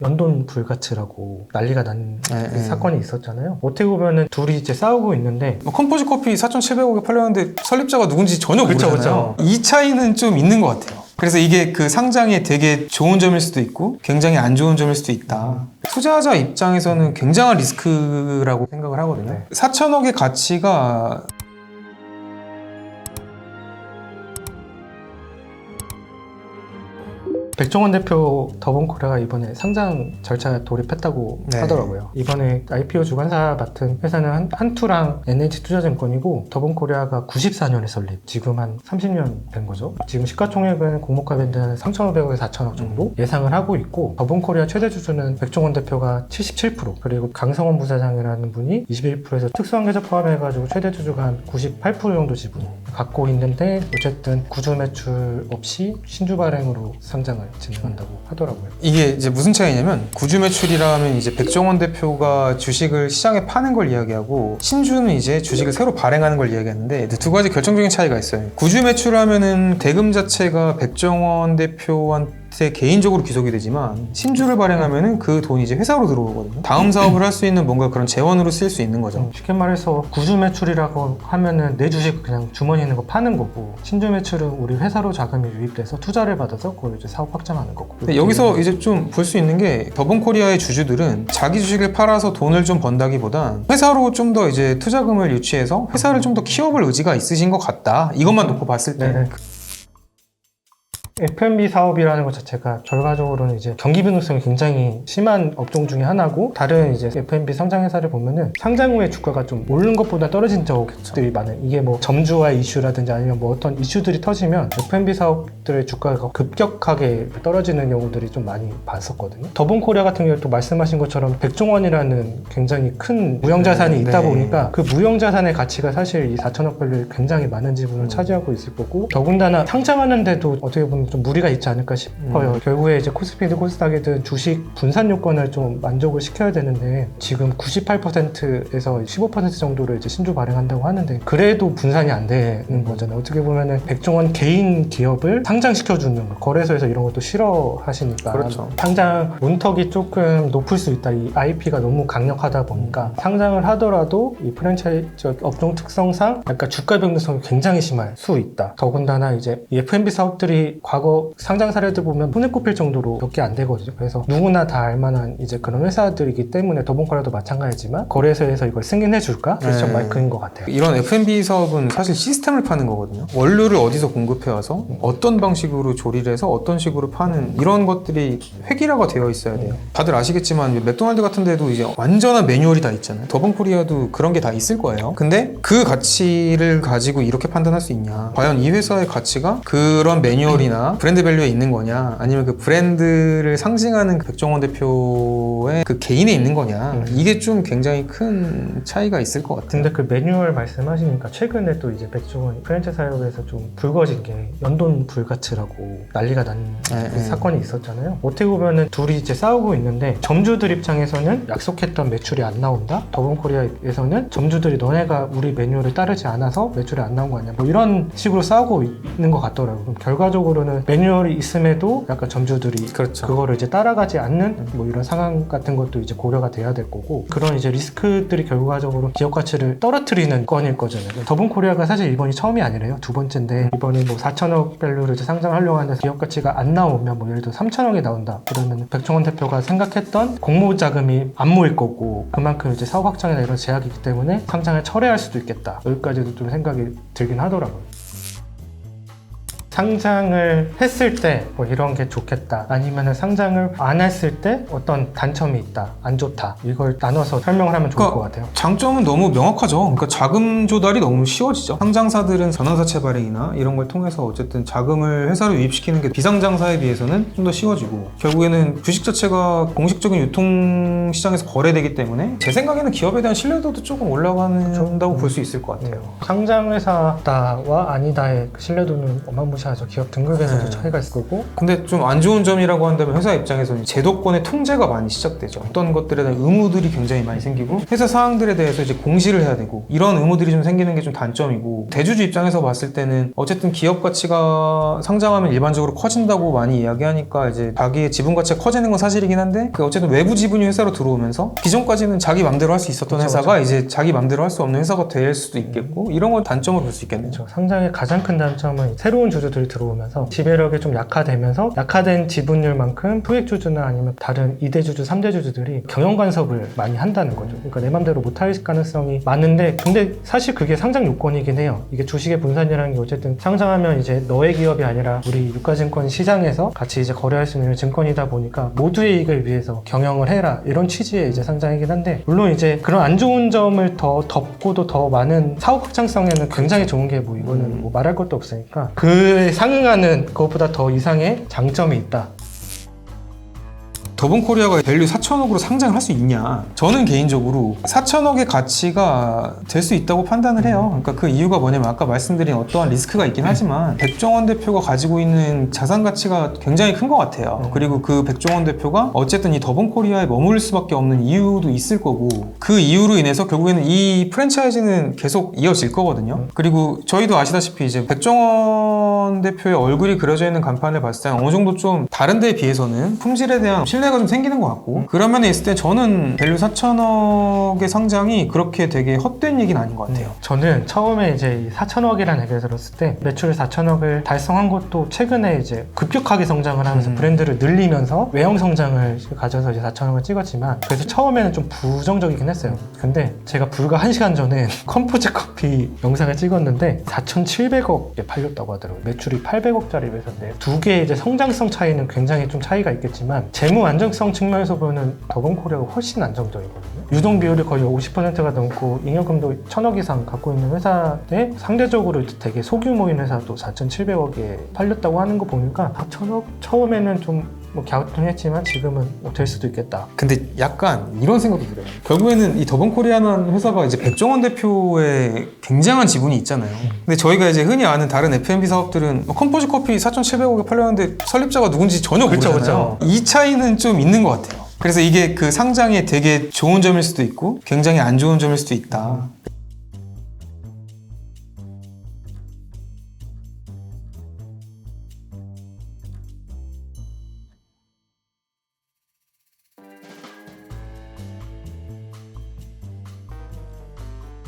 연돈 불가츠라고 난리가 난 사건이 있었잖아요. 어떻게 보면은 둘이 이제 싸우고 있는데 컴포즈 커피 4,700억에 팔렸는데 설립자가 누군지 전혀 그렇죠, 모르잖아요. 이 차이는 좀 있는 것 같아요. 그래서 이게 그 상장에 되게 좋은 점일 수도 있고 굉장히 안 좋은 점일 수도 있다. 투자자 입장에서는 굉장한 리스크라고 생각을 하거든요. 4,000억의 가치가 백종원 대표 더본코리아가 이번에 상장 절차 돌입했다고 하더라고요. 이번에 IPO 주관사 맡은 회사는 한투랑 NH투자증권이고 더본코리아가 94년에 설립, 지금 한 30년 된 거죠. 지금 시가총액은 공모가밴드 3,500억에서 4,000억 정도 예상을 하고 있고, 더본코리아 최대 주주는 백종원 대표가 77%, 그리고 강성원 부사장이라는 분이 21%에서 특수환계자 포함해가지고 최대 주주가 한 98% 정도 지분 갖고 있는데, 어쨌든 구주 매출 없이 신주 발행으로 상장을 진행한다고 하더라고요. 이게 이제 무슨 차이냐면, 구주 매출이라면 이제 백종원 대표가 주식을 시장에 파는 걸 이야기하고, 신주는 이제 주식을 새로 발행하는 걸 이야기하는데, 두 가지 결정적인 차이가 있어요. 구주 매출하면은 대금 자체가 백종원 대표한테 개인적으로 귀속이 되지만, 신주를 발행하면은 그 돈이 이제 회사로 들어오거든요. 다음 사업을 할 수 있는 뭔가 그런 재원으로 쓸 수 있는 거죠. 쉽게 말해서 구주 매출이라고 하면은 내 주식 그냥 주머니에 있는 거 파는 거고, 신주 매출은 우리 회사로 자금이 유입돼서 투자를 받아서 그걸 이제 사업 확장하는 거고. 근데 여기서 이제 좀 볼 수 있는 게, 더본코리아의 주주들은 자기 주식을 팔아서 돈을 좀 번다기보단 회사로 좀 더 이제 투자금을 유치해서 회사를 좀 더 키워볼 의지가 있으신 것 같다. 이것만 놓고 봤을 때. 네네. F&B 사업이라는 것 자체가 결과적으로는 이제 경기 변동성이 굉장히 심한 업종 중에 하나고, 다른 이제 F&B 상장 회사를 보면은 상장 후에 주가가 좀 오른 것보다 떨어진 적들이 많아요. 이게 뭐 점주와의 이슈라든지 아니면 뭐 어떤 이슈들이 터지면 F&B 사업들의 주가가 급격하게 떨어지는 경우들이 좀 많이 봤었거든요. 더본코리아 같은 경우 또 말씀하신 것처럼 백종원이라는 굉장히 큰 무형자산이 있다 보니까 그 무형자산의 가치가 사실 이 4천억 밸류에 굉장히 많은 지분을 차지하고 있을 거고, 더군다나 상장하는데도 어떻게 보면 좀 무리가 있지 않을까 싶어요. 결국에 이제 코스피든 코스닥이든 주식 분산 요건을 좀 만족을 시켜야 되는데, 지금 98%에서 15% 정도를 이제 신주 발행한다고 하는데, 그래도 분산이 안 되는 거잖아요. 어떻게 보면은 백종원 개인 기업을 상장시켜주는 거, 거래소에서 이런 것도 싫어하시니까. 그렇죠. 상장 문턱이 조금 높을 수 있다. 이 IP가 너무 강력하다 보니까 상장을 하더라도 이 프랜차이즈 업종 특성상 약간 주가 변동성이 굉장히 심할 수 있다. 더군다나 이제 이 F&B 사업들이 과거 상장 사례들 보면 손에 꼽힐 정도로 몇 개 안 되거든요. 그래서 누구나 다 알만한 이제 그런 회사들이기 때문에 더본코리아도 마찬가지지만 거래소에서 이걸 승인해 줄까? 퀘스천 마이크인 것 같아요. 이런 F&B 사업은 사실 시스템을 파는 거거든요. 원료를 어디서 공급해 와서 어떤 방식으로 조리를 해서 어떤 식으로 파는, 이런 것들이 획일화가 되어 있어야 돼요. 다들 아시겠지만 맥도날드 같은 데도 이제 완전한 매뉴얼이 다 있잖아요. 더본코리아도 그런 게 다 있을 거예요. 근데 그 가치를 가지고 이렇게 판단할 수 있냐, 과연 이 회사의 가치가 그런 매뉴얼이나 브랜드 밸류에 있는 거냐, 아니면 그 브랜드를 상징하는 백종원 대표의 그 개인에 있는 거냐, 이게 좀 굉장히 큰 차이가 있을 것 같아요. 근데 그 매뉴얼 말씀하시니까 최근에 또 이제 백종원 프랜차이즈 사업에서 좀 불거진 게 연돈 불가츠라고 난리가 난 사건이 있었잖아요. 어떻게 보면은 둘이 이제 싸우고 있는데, 점주들 입장에서는 약속했던 매출이 안 나온다, 더본코리아에서는 점주들이 너네가 우리 매뉴얼을 따르지 않아서 매출이 안 나온 거 아니야, 뭐 이런 식으로 싸우고 있는 것 같더라고요. 그럼 결과적으로는 매뉴얼이 있음에도 약간 점주들이 그렇죠. 그거를 이제 따라가지 않는 뭐 이런 상황 같은 것도 이제 고려가 돼야 될 거고, 그런 이제 리스크들이 결과적으로 기업 가치를 떨어뜨리는 건일 거잖아요. 더본코리아가 사실 이번이 처음이 아니래요. 두 번째인데, 이번에 뭐 4천억 밸류를 이제 상장하려고 하는데 기업 가치가 안 나오면, 뭐 예를 들어 3천억이 나온다 그러면 백종원 대표가 생각했던 공모 자금이 안 모일 거고, 그만큼 이제 사업 확장이나 이런 제약이 있기 때문에 상장을 철회할 수도 있겠다. 여기까지도 좀 생각이 들긴 하더라고요. 상장을 했을 때 뭐 이런 게 좋겠다, 아니면 상장을 안 했을 때 어떤 단점이 있다, 안 좋다, 이걸 나눠서 설명을 하면 좋을 것 같아요. 장점은 너무 명확하죠. 그러니까 자금 조달이 너무 쉬워지죠. 상장사들은 전환사채 발행이나 이런 걸 통해서 어쨌든 자금을 회사로 유입시키는 게 비상장사에 비해서는 좀 더 쉬워지고, 결국에는 주식 자체가 공식적인 유통시장에서 거래되기 때문에 제 생각에는 기업에 대한 신뢰도도 조금 올라간다고 볼 수 있을 것 같아요. 상장회사다와 아니다의 신뢰도는 어마무시하지 유사하죠. 기업 등급에서도 네. 차이가 있을 거고. 근데 좀 안 좋은 점이라고 한다면 회사 입장에서는 제도권의 통제가 많이 시작되죠. 어떤 것들에 대한 의무들이 굉장히 많이 생기고 회사 사항들에 대해서 이제 공시를 해야 되고 이런 의무들이 좀 생기는 게 좀 단점이고, 대주주 입장에서 봤을 때는 어쨌든 기업 가치가 상장하면 일반적으로 커진다고 많이 이야기하니까 이제 자기의 지분 가치가 커지는 건 사실이긴 한데, 그 어쨌든 외부 지분이 회사로 들어오면서 기존까지는 자기 맘대로 할 수 있었던 그쵸, 회사가 이제 자기 맘대로 할 수 없는 회사가 될 수도 있겠고, 이런 건 단점으로 볼 수 있겠네요. 그렇죠. 상장의 가장 큰 단점은 새로운 주주들이 들어오면서 지배력이 좀 약화되면서 약화된 지분율만큼 소액주주나 아니면 다른 2대 주주, 3대 주주들이 경영 간섭을 많이 한다는 거죠. 그러니까 내 맘대로 못할 가능성이 많은데, 근데 사실 그게 상장 요건이긴 해요. 이게 주식의 분산이라는 게 어쨌든 상장하면 이제 너의 기업이 아니라 우리 유가증권 시장에서 같이 이제 거래할 수 있는 증권이다 보니까 모두의 이익을 위해서 경영을 해라, 이런 취지의 이제 상장이긴 한데, 물론 이제 그런 안 좋은 점을 더 덮고도 더 많은 사업 확장성에는 굉장히 좋은 게 뭐 이거는 뭐 말할 것도 없으니까 그에 상응하는 그것보다 더 이상의 장점이 있다. 더본코리아가 밸류 4천억으로 상장을 할 수 있냐? 저는 개인적으로 4천억의 가치가 될 수 있다고 판단을 해요. 그러니까 그 이유가 뭐냐면 아까 말씀드린 어떠한 리스크가 있긴 하지만 백종원 대표가 가지고 있는 자산 가치가 굉장히 큰 것 같아요. 그리고 그 백종원 대표가 어쨌든 이 더본코리아에 머무를 수밖에 없는 이유도 있을 거고, 그 이유로 인해서 결국에는 이 프랜차이즈는 계속 이어질 거거든요. 그리고 저희도 아시다시피 이제 백종원 대표의 얼굴이 그려져 있는 간판을 봤을 때 어느 정도 좀 다른 데에 비해서는 품질에 대한 신뢰가 좀 생기는 것 같고, 그런 면에 있을 때 저는 밸류 4천억의 상장이 그렇게 되게 헛된 얘기는 아닌 것 같아요. 저는 처음에 이제 이 4천억이라는 얘기를 들었을 때 매출 4천억을 달성한 것도 최근에 이제 급격하게 성장을 하면서 브랜드를 늘리면서 외형 성장을 가져서 이제 4천억을 찍었지만, 그래서 처음에는 좀 부정적이긴 했어요. 근데 제가 불과 1시간 전에 컴포즈 커피 영상을 찍었는데 4,700억에 팔렸다고 하더라고요. 매출이 800억짜리 회사인데 두 개의 이제 성장성 차이는 굉장히 좀 차이가 있겠지만 재무 안정성 측면에서 보면 더본코리아가 훨씬 안정적이거든요. 유동 비율이 거의 50%가 넘고 잉여금도 1,000억 이상 갖고 있는 회사에 상대적으로 되게 소규모인 회사도 4,700억에 팔렸다고 하는 거 보니까 4,000억 처음에는 좀 뭐 갸우뚱했지만 지금은 뭐 될 수도 있겠다. 근데 약간 이런 생각도 들어요. 결국에는 이 더본코리아라는 회사가 이제 백종원 대표의 굉장한 지분이 있잖아요. 근데 저희가 이제 흔히 아는 다른 F&B 사업들은 컴포즈 커피 4,700억에 팔렸는데 설립자가 누군지 전혀 그쵸, 모르잖아요. 이 차이는 좀 있는 것 같아요. 그래서 이게 그 상장에 되게 좋은 점일 수도 있고 굉장히 안 좋은 점일 수도 있다.